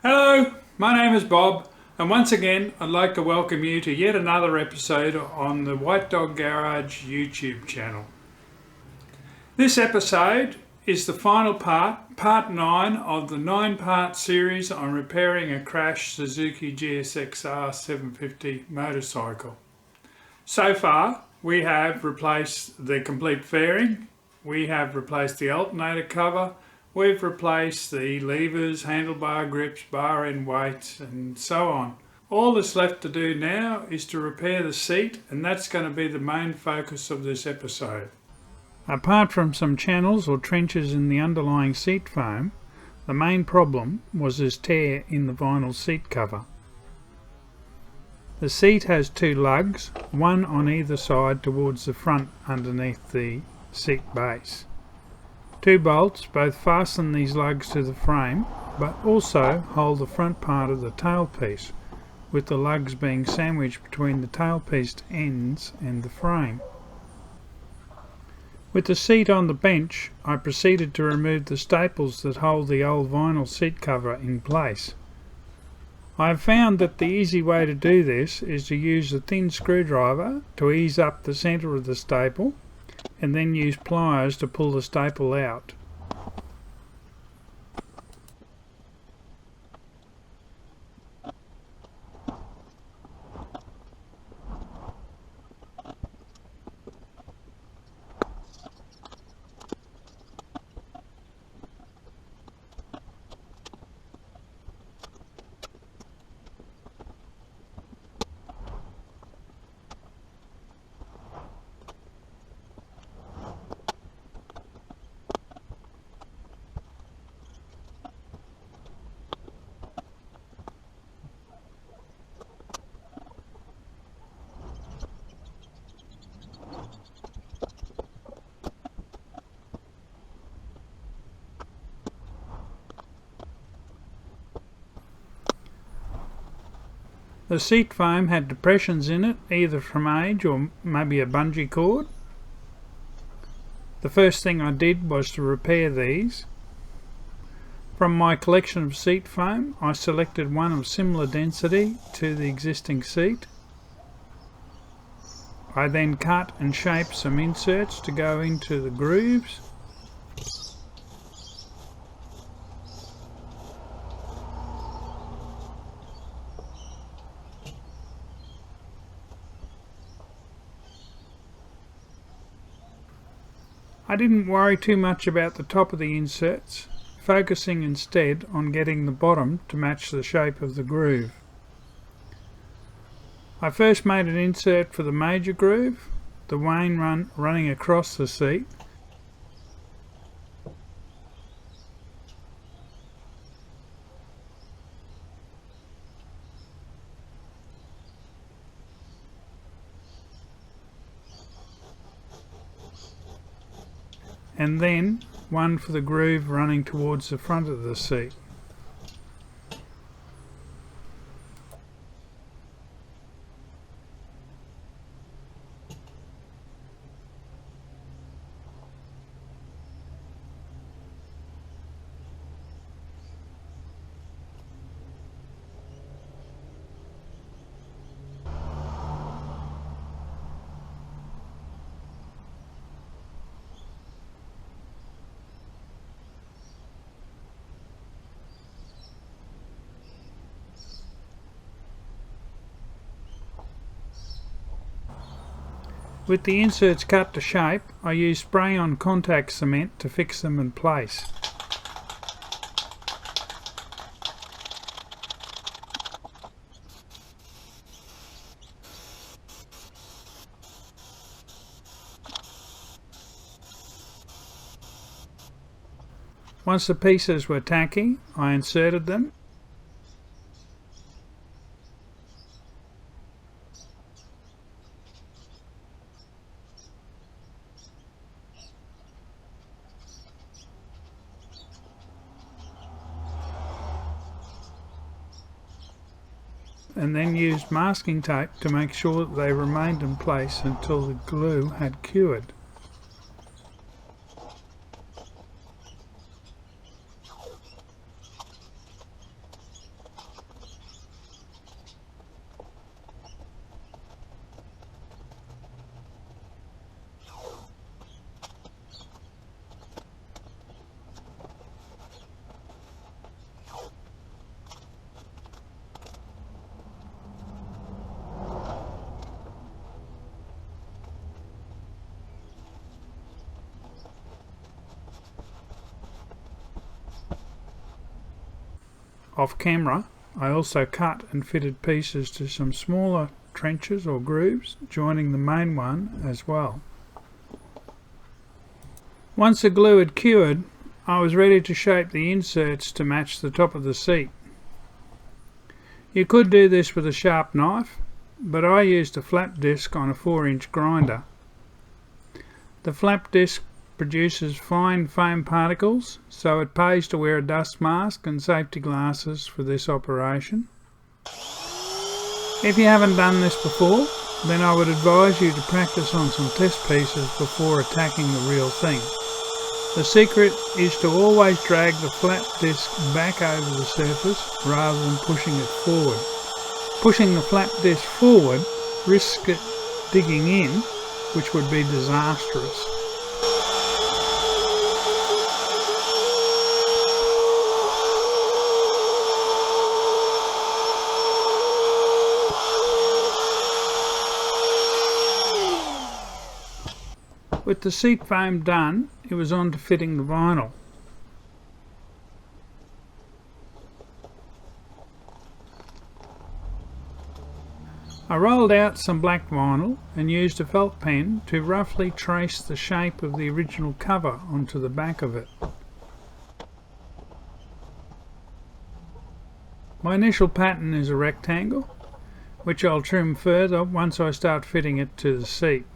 Hello, my name is Bob, and once again I'd like to welcome you to yet another episode on the White Dog Garage YouTube channel. This episode is the final part 9 of the 9-part series on repairing a crashed Suzuki GSXR750 motorcycle. So far we have replaced the complete fairing, we have replaced the alternator cover, we've replaced the levers, handlebar grips, bar end weights and so on. All that's left to do now is to repair the seat, and that's going to be the main focus of this episode. Apart from some channels or trenches in the underlying seat foam, the main problem was this tear in the vinyl seat cover. The seat has 2 lugs, one on either side towards the front underneath the seat base. 2 bolts both fasten these lugs to the frame, but also hold the front part of the tailpiece, with the lugs being sandwiched between the tailpiece ends and the frame. With the seat on the bench, I proceeded to remove the staples that hold the old vinyl seat cover in place. I have found that the easy way to do this is to use a thin screwdriver to ease up the centre of the staple, and then use pliers to pull the staple out. The seat foam had depressions in it, either from age or maybe a bungee cord. The first thing I did was to repair these. From my collection of seat foam, I selected one of similar density to the existing seat. I then cut and shaped some inserts to go into the grooves. I didn't worry too much about the top of the inserts, focusing instead on getting the bottom to match the shape of the groove. I first made an insert for the major groove, the wane running across the seat. And then one for the groove running towards the front of the seat. With the inserts cut to shape, I used spray-on contact cement to fix them in place. Once the pieces were tacky, I inserted them. And then used masking tape to make sure that they remained in place until the glue had cured. off camera, I also cut and fitted pieces to some smaller trenches or grooves, joining the main one as well. Once the glue had cured, I was ready to shape the inserts to match the top of the seat. You could do this with a sharp knife, but I used a flap disc on a 4-inch grinder. The flap disc produces fine foam particles, so it pays to wear a dust mask and safety glasses for this operation. If you haven't done this before, then I would advise you to practice on some test pieces before attacking the real thing. The secret is to always drag the flap disc back over the surface rather than pushing it forward. Pushing the flap disc forward risks it digging in, which would be disastrous. With the seat foam done, it was on to fitting the vinyl. I rolled out some black vinyl and used a felt pen to roughly trace the shape of the original cover onto the back of it. My initial pattern is a rectangle, which I'll trim further once I start fitting it to the seat.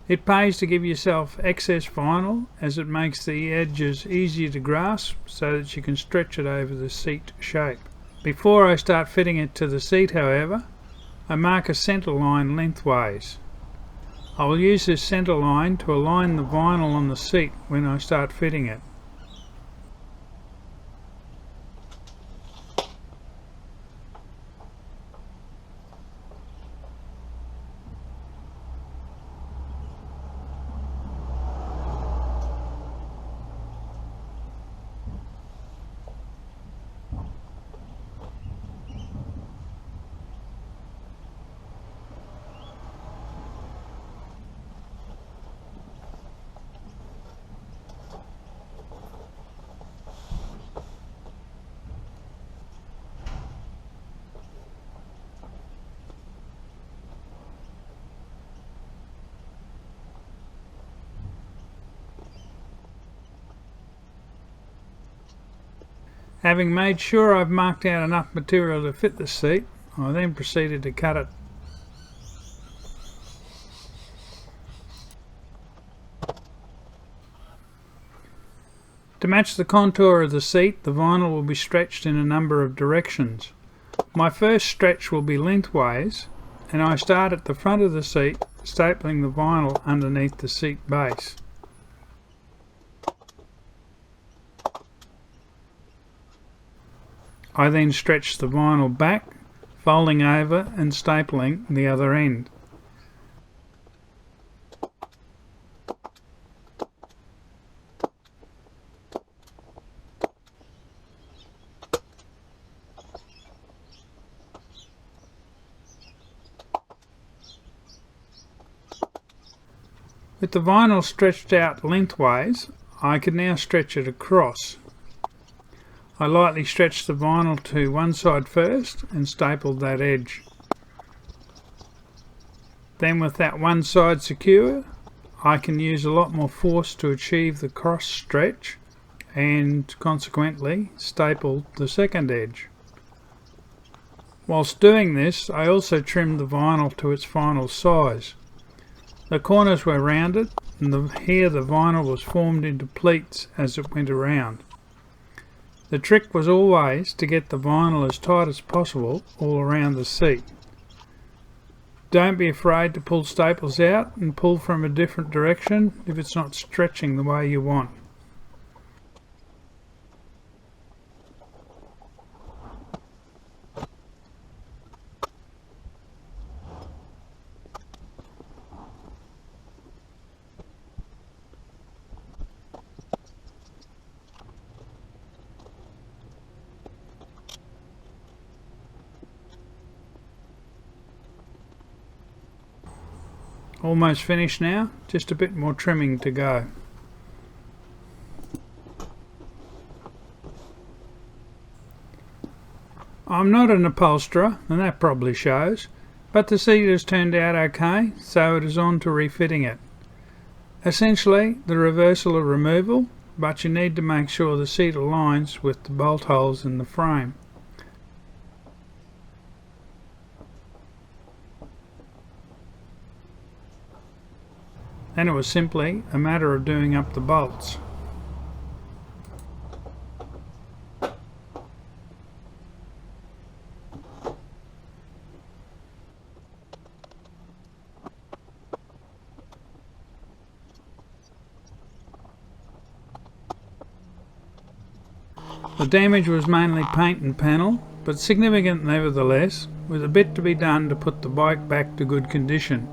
It pays to give yourself excess vinyl, as it makes the edges easier to grasp so that you can stretch it over the seat shape. Before I start fitting it to the seat, however, I mark a centre line lengthways. I will use this centre line to align the vinyl on the seat when I start fitting it. Having made sure I've marked out enough material to fit the seat, I then proceeded to cut it. To match the contour of the seat, the vinyl will be stretched in a number of directions. My first stretch will be lengthways, and I start at the front of the seat, stapling the vinyl underneath the seat base. I then stretch the vinyl back, folding over and stapling the other end. With the vinyl stretched out lengthways, I can now stretch it across. I lightly stretched the vinyl to one side first and stapled that edge. Then, with that one side secure, I can use a lot more force to achieve the cross stretch and consequently staple the second edge. Whilst doing this, I also trimmed the vinyl to its final size. The corners were rounded, and here the vinyl was formed into pleats as it went around. The trick was always to get the vinyl as tight as possible all around the seat. Don't be afraid to pull staples out and pull from a different direction if it's not stretching the way you want. Almost finished now, just a bit more trimming to go. I'm not an upholsterer, and that probably shows, but the seat has turned out okay, so it is on to refitting it. Essentially, the reversal of removal, but you need to make sure the seat aligns with the bolt holes in the frame. Then it was simply a matter of doing up the bolts. The damage was mainly paint and panel, but significant nevertheless, with a bit to be done to put the bike back to good condition.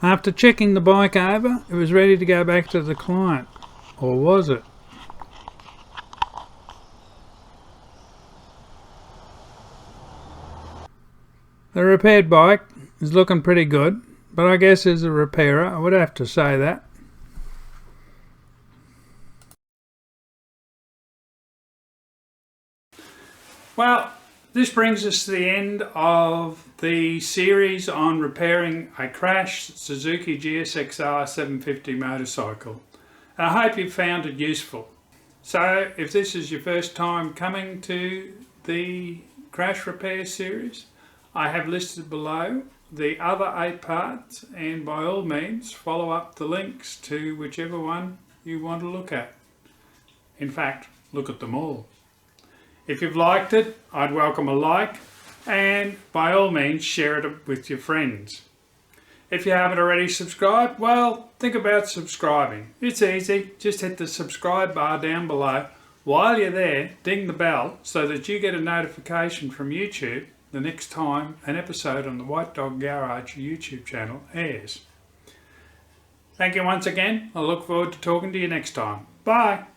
After checking the bike over, it was ready to go back to the client. Or was it? The repaired bike is looking pretty good, but I guess as a repairer I would have to say that. Well, this brings us to the end of the series on repairing a crashed Suzuki GSXR750 motorcycle. I hope you found it useful. So if this is your first time coming to the crash repair series, I have listed below the other 8 parts, and by all means follow up the links to whichever one you want to look at. In fact, look at them all. If you've liked it, I'd welcome a like, and by all means share it with your friends. If you haven't already subscribed, well, think about subscribing. It's easy, just hit the subscribe bar down below. While you're there, ding the bell so that you get a notification from YouTube the next time an episode on the White Dog Garage YouTube channel airs. Thank you once again. I look forward to talking to you next time. Bye!